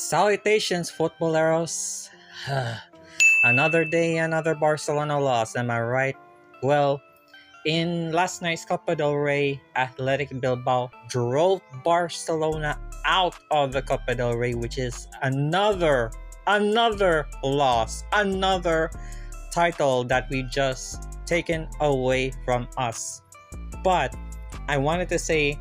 Salutations, Futboleros. Another day, another Barcelona loss, am I right? Well, in last night's Copa del Rey, Athletic Bilbao drove Barcelona out of the Copa del Rey, which is another loss, another title that we just taken away from us. But I wanted to say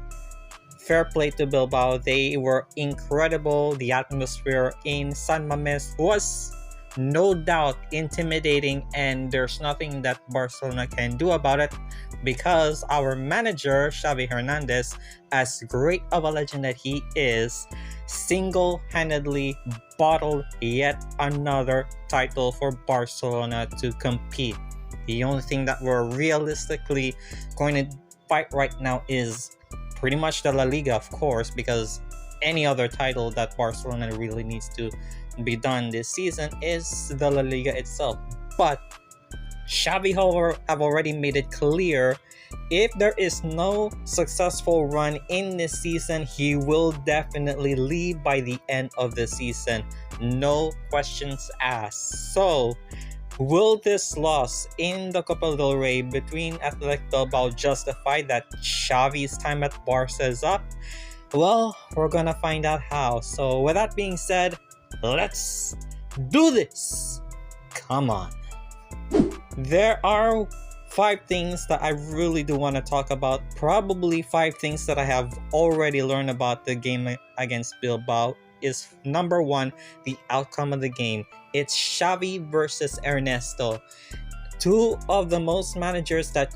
fair play to Bilbao. They were incredible. The atmosphere in San Mamés was no doubt intimidating, and there's nothing that Barcelona can do about it because our manager, Xavi Hernandez, as great of a legend that he is, single-handedly bottled yet another title for Barcelona to compete. The only thing that we're realistically going to fight right now is pretty much the La Liga, of course, because any other title that Barcelona really needs to be done this season is the La Liga itself. But Xavi, however, have already made it clear if there is no successful run in this season, he will definitely leave by the end of the season. No questions asked. So, will this loss in the Copa del Rey between Athletic Bilbao justify that Xavi's time at Barca is up? Well, we're gonna find out how. So with that being said, let's do this! Come on. There are 5 things that I really do want to talk about. Probably 5 things that I have already learned about the game against Bilbao. Is number 1, the outcome of the game. It's Xavi versus Ernesto, 2 of the most managers that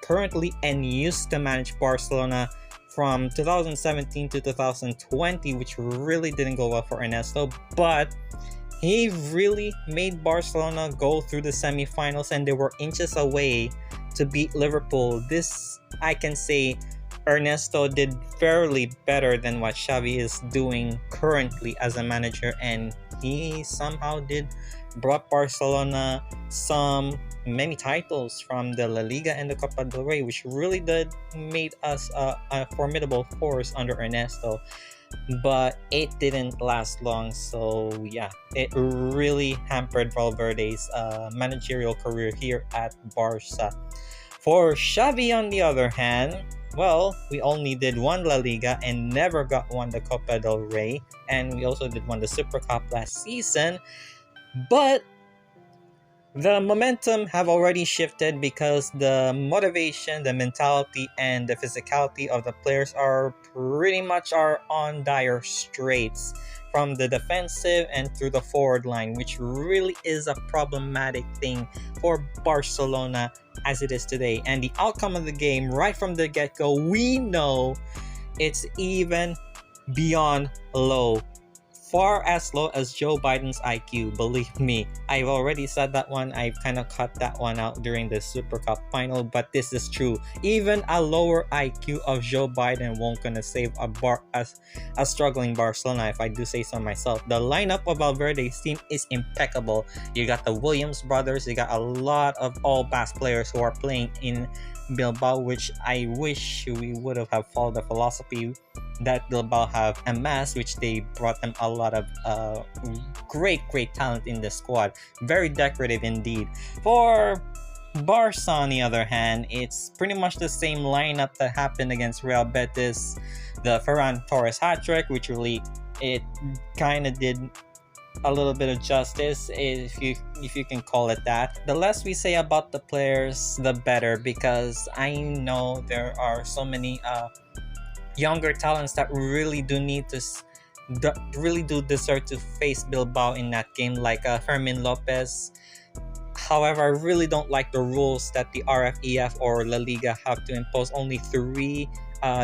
currently and used to manage Barcelona from 2017 to 2020, which really didn't go well for Ernesto, but he really made Barcelona go through the semifinals, and they were inches away to beat Liverpool. This, I can say, Ernesto did fairly better than what Xavi is doing currently as a manager, and he somehow brought Barcelona many titles from the La Liga and the Copa del Rey, which really did made us a formidable force under Ernesto. But it didn't last long, so yeah, it really hampered Valverde's managerial career here at Barca. For Xavi, on the other hand, well, we only did 1 La Liga and never got won the Copa del Rey, and we also did won the Super Cup last season. But the momentum have already shifted because the motivation, the mentality, and the physicality of the players are pretty much on dire straits from the defensive and through the forward line, which really is a problematic thing for Barcelona as it is today. And the outcome of the game right from the get-go, we know it's even beyond low. Far as low as Joe Biden's IQ, believe me. I've already said that one. I've kind of cut that one out during the Super Cup final, but this is true. Even a lower IQ of Joe Biden won't gonna save a struggling Barcelona, if I do say so myself. The lineup of Valverde's team is impeccable. You got the Williams brothers, you got a lot of all past players who are playing in Bilbao, which I wish we would have followed the philosophy that Bilbao have amassed, which they brought them a lot of great talent in the squad. Very decorative indeed. For Barca, on the other hand, it's pretty much the same lineup that happened against Real Betis. The Ferran Torres hat-trick, which really, it kind of did a little bit of justice, if you can call it that. The less we say about the players, the better, because I know there are so many younger talents that really do deserve to face Bilbao in that game, like Fermin Lopez. However, I really don't like the rules that the RFEF or La Liga have to impose only 3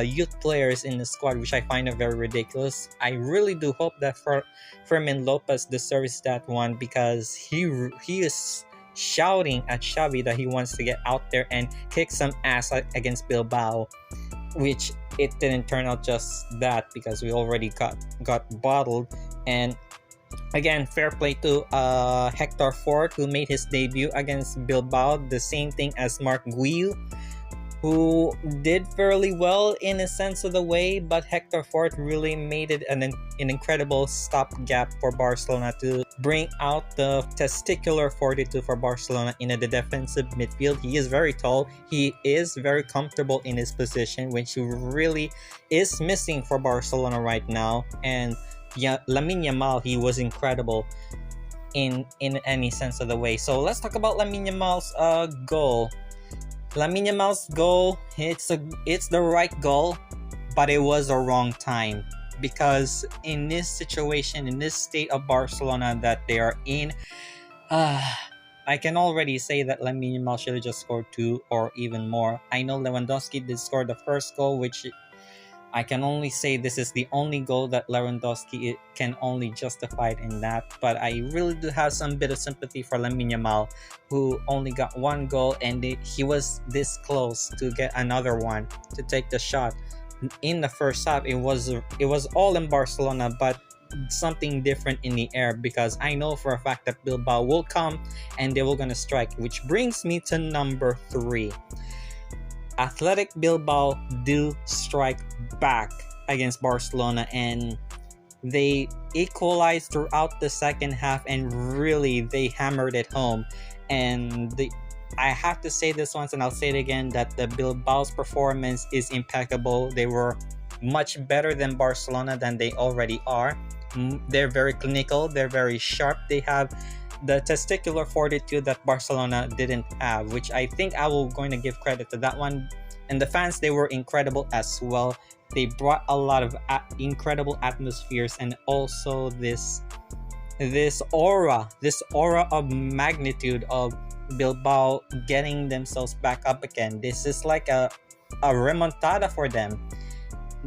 youth players in the squad, which I find very ridiculous. I really do hope that Fermin Lopez deserves that one, because he is shouting at Xavi that he wants to get out there and kick some ass against Bilbao, which it didn't turn out just that, because we already got bottled. And again, fair play to Hector Fort, who made his debut against Bilbao, the same thing as Marc Guiu. who did fairly well in a sense of the way, but Hector Fort really made it an incredible stopgap for Barcelona to bring out the testicular fortitude for Barcelona in the defensive midfield. He is very tall. He is very comfortable in his position, which really is missing for Barcelona right now. And yeah, Lamine Yamal, he was incredible in any sense of the way. So let's talk about Lamine Yamal's goal. Lamine Yamal's goal, it's the right goal, but it was a wrong time, because in this situation, in this state of Barcelona that they are in, I can already say that Lamine Yamal should have just scored 2 or even more. I know Lewandowski did score the first goal, which I can only say this is the only goal that Lewandowski can only justify it in that. But I really do have some bit of sympathy for Lamine Yamal, who only got 1 goal, and he was this close to get another one to take the shot. In the first half, it was all in Barcelona, but something different in the air, because I know for a fact that Bilbao will come and they will gonna strike. Which brings me to number 3. Athletic Bilbao do strike back against Barcelona, and they equalized throughout the second half, and really they hammered it home. And I have to say this once and I'll say it again, that the Bilbao's performance is impeccable. They were much better than Barcelona than they already are. They're very clinical, they're very sharp, they have the testicular fortitude that Barcelona didn't have, which I think I will going to give credit to that one. And the fans, they were incredible as well. They brought a lot of incredible atmospheres, and also this aura of magnitude of Bilbao getting themselves back up again. This is like a remontada for them.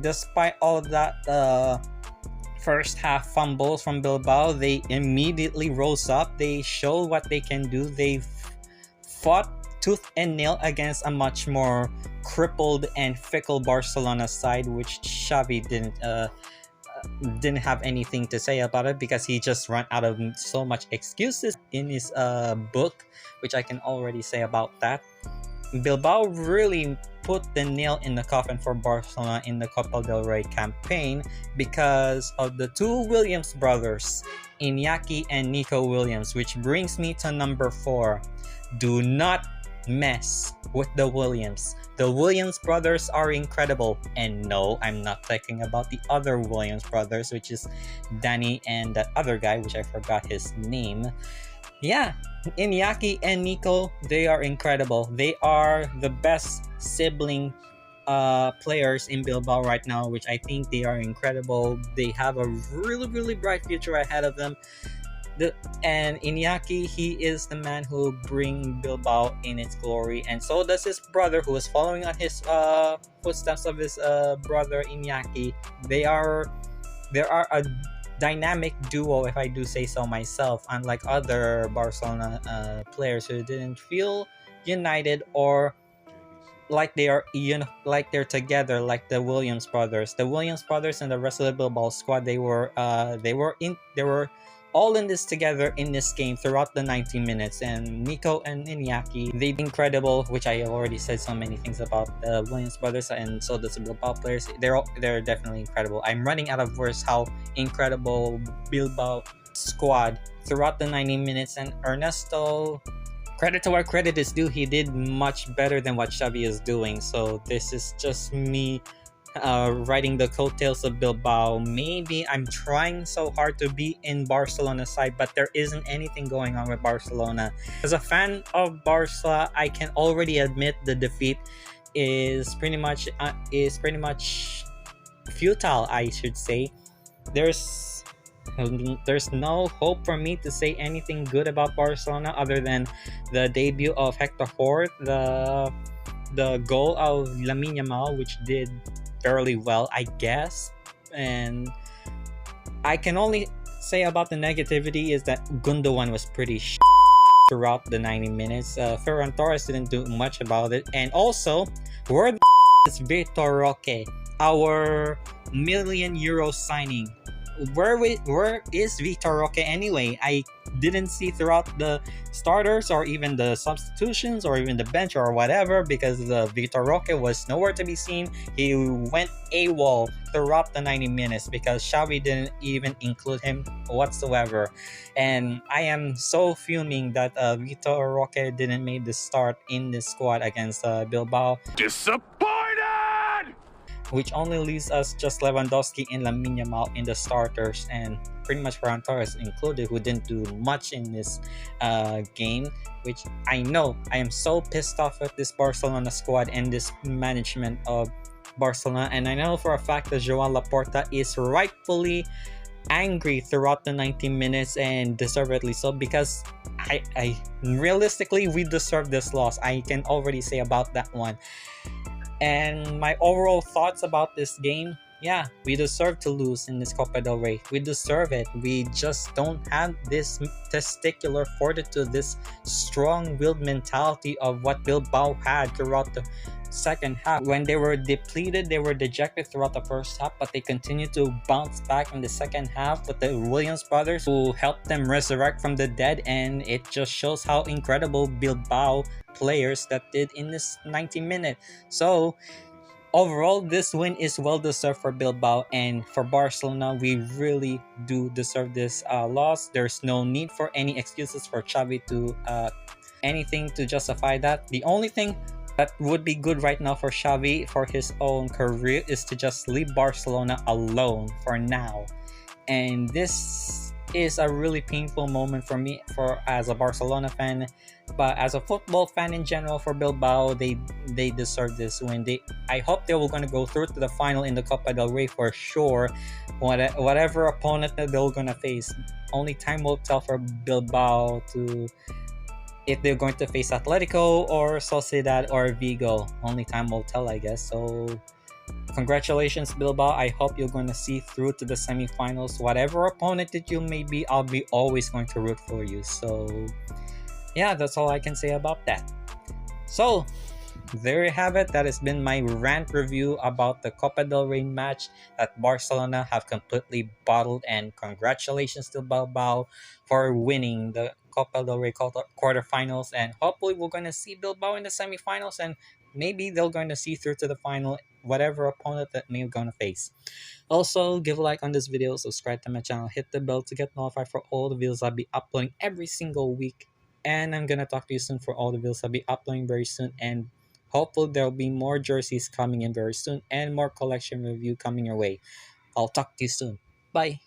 Despite all of that first half fumbles from Bilbao, they immediately rose up. They showed what they can do. They fought tooth and nail against a much more crippled and fickle Barcelona side, which Xavi didn't have anything to say about it, because he just ran out of so much excuses in his book, which I can already say about that. Bilbao really put the nail in the coffin for Barcelona in the Copa del Rey campaign, because of the 2 Williams brothers, Iñaki and Nico Williams, which brings me to number 4. Do not mess with the Williams. The Williams brothers are incredible, and no, I'm not talking about the other Williams brothers, which is Danny and that other guy, which I forgot his name. Yeah, Iñaki and Nico, they are incredible. They are the best sibling players in Bilbao right now, which I think they are incredible. They have a really, really bright future ahead of them. And Iñaki, he is the man who bring Bilbao in its glory, and so does his brother, who is following on his footsteps of his brother Iñaki. They are a dynamic duo, if I do say so myself, unlike other Barcelona players who didn't feel united or like they're together, like the Williams brothers. The Williams brothers and the rest of the Bilbao squad, they were all in this together in this game throughout the 90 minutes. And Nico and Iñaki, they did incredible, which I already said so many things about the Williams brothers, and so does the Bilbao players. They're definitely incredible. I'm running out of words how incredible Bilbao squad throughout the 90 minutes. And Ernesto, credit to where credit is due, he did much better than what Xavi is doing. So this is just me riding the coattails of Bilbao. Maybe I'm trying so hard to be in Barcelona's side, but there isn't anything going on with Barcelona. As a fan of Barca, I can already admit the defeat is pretty much futile, I should say. There's no hope for me to say anything good about Barcelona other than the debut of Hector Fort, the goal of Lamine Yamal, which did fairly well, I guess. And I can only say about the negativity is that Gundogan was pretty throughout the 90 minutes. Ferran Torres didn't do much about it. And also, where the is Vitor Roque, our €1 million signing? where is Vitor Roque anyway? I didn't see throughout the starters or even the substitutions or even the bench or whatever, because the Vitor Roque was nowhere to be seen. He went AWOL throughout the 90 minutes because Xavi didn't even include him whatsoever. And I am so fuming that Vitor Roque didn't make the start in the squad against Bilbao, Disappointed! which only leaves us just Lewandowski and Lamine Yamal in the starters, and pretty much Ferran Torres included, who didn't do much in this game. Which I know I am so pissed off at this Barcelona squad and this management of Barcelona, and I know for a fact that Joan Laporta is rightfully angry throughout the 90 minutes, and deservedly so, because I realistically we deserve this loss. I can already say about that one. And my overall thoughts about this game, yeah, we deserve to lose in this Copa del Rey. We deserve it. We just don't have this testicular fortitude, this strong-willed mentality of what Bilbao had throughout the second half. When they were depleted, they were dejected throughout the first half, but they continued to bounce back in the second half with the Williams brothers, who helped them resurrect from the dead. And it just shows how incredible Bilbao players that did in this 90 minutes. So overall, this win is well deserved for Bilbao, and for Barcelona, we really do deserve this loss. There's no need for any excuses for Xavi to anything to justify that. The only thing that would be good right now for Xavi for his own career is to just leave Barcelona alone for now. And this is a really painful moment for me, for as a Barcelona fan, but as a football fan in general. For Bilbao, they deserve this win. I hope they were going to go through to the final in the Copa del Rey for sure. Whatever opponent that they're going to face, only time will tell for Bilbao to, if they're going to face Atletico or Sociedad or Vigo. Only time will tell, I guess. So congratulations, Bilbao. I hope you're going to see through to the semifinals. Whatever opponent that you may be, I'll be always going to root for you. So yeah, that's all I can say about that. So there you have it. That has been my rant review about the Copa del Rey match that Barcelona have completely bottled. And congratulations to Bilbao for winning the Copa del Rey quarterfinals. And hopefully we're going to see Bilbao in the semifinals, and maybe they're going to see through to the final, whatever opponent that they're going to face. Also, give a like on this video, subscribe to my channel, hit the bell to get notified for all the videos I'll be uploading every single week. And I'm gonna talk to you soon for all the videos I'll be uploading very soon. And hopefully there'll be more jerseys coming in very soon and more collection review coming your way. I'll talk to you soon. Bye.